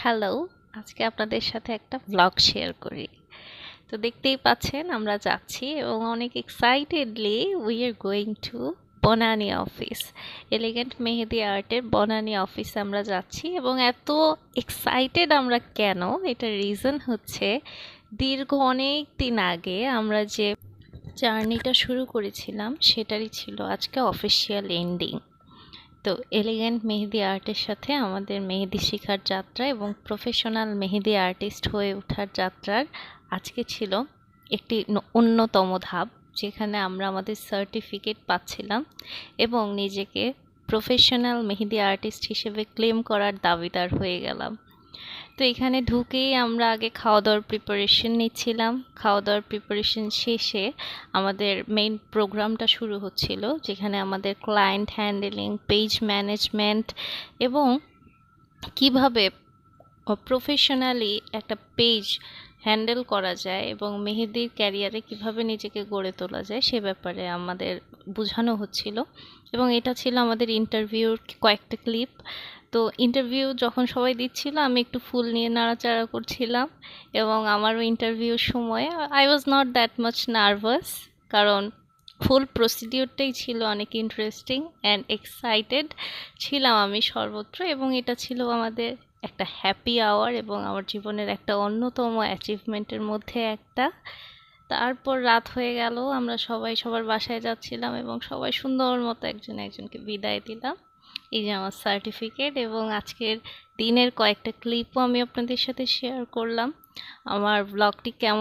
Hello, আজকে আপনাদের সাথে একটা ভ্লগ শেয়ার করি। তো দেখতেই পাচ্ছেন আমরা যাচ্ছি এবং অনেক excitedly we are going to Banani office. Elegant Mehedi আর্টের বনানী অফিসে আমরা যাচ্ছি এবং এত এক্সাইটেড আমরা কেন, এটার রিজন হচ্ছে দীর্ঘ অনেক দিন আগে আমরা যে জার্নিটা শুরু করেছিলাম সেটারই ছিল আজকে অফিসিয়াল এন্ডিং। তো এলিগেন্ট মেহেদি আর্টের সাথে আমাদের মেহেদি শেখার যাত্রা এবং প্রফেশনাল মেহেদি আর্টিস্ট হয়ে ওঠার যাত্রার আজকে ছিল একটি অন্যতম ধাপ, যেখানে আমরা আমাদের সার্টিফিকেট পাচ্ছিলাম এবং নিজেকে প্রফেশনাল মেহেদি আর্টিস্ট হিসেবে ক্লেম করার দাবিদার হয়ে গেলাম। তো এখানে ঢুকেই আমরা আগে খাওয়া দাওয়ার প্রিপারেশন নিচ্ছিলাম। খাওয়া দাওয়ার প্রিপারেশন শেষে আমাদের মেইন প্রোগ্রামটা শুরু হচ্ছিল, যেখানে আমাদের ক্লায়েন্ট হ্যান্ডেলিং, পেজ ম্যানেজমেন্ট এবং কিভাবে প্রফেশনালি একটা পেজ হ্যান্ডেল করা যায় এবং মেহেদির ক্যারিয়ারে কিভাবে নিজেকে গড়ে তোলা যায় সে ব্যাপারে আমাদের বোঝানো হচ্ছিল। এবং এটা ছিল আমাদের ইন্টারভিউর কয়েকটা ক্লিপ। তো ইন্টারভিউ যখন সবাই দিচ্ছিল আমি একটু ফুল নিয়ে নাড়াচাড়া করছিলাম এবং আমারও ইন্টারভিউর সময় I was not that much nervous, কারণ ফুল প্রসিডিওরটাই ছিল অনেক ইন্টারেস্টিং অ্যান্ড এক্সাইটেড ছিলাম আমি সর্বত্র। এবং এটা ছিল আমাদের একটা হ্যাপি আওয়ার এবং আমার জীবনের একটা অন্যতম অ্যাচিভমেন্টের মধ্যে একটা। তারপর রাত হয়ে গেল, আমরা সবাই সবার বাসায় যাচ্ছিলাম এবং সবাই সুন্দর মতো একজন একজনকে বিদায় দিলাম। এই যে আমার সার্টিফিকেট এবং আজকের দিনের কয়েকটা ক্লিপও আমি আপনাদের সাথে শেয়ার করলাম। আমার ব্লগটি কেমন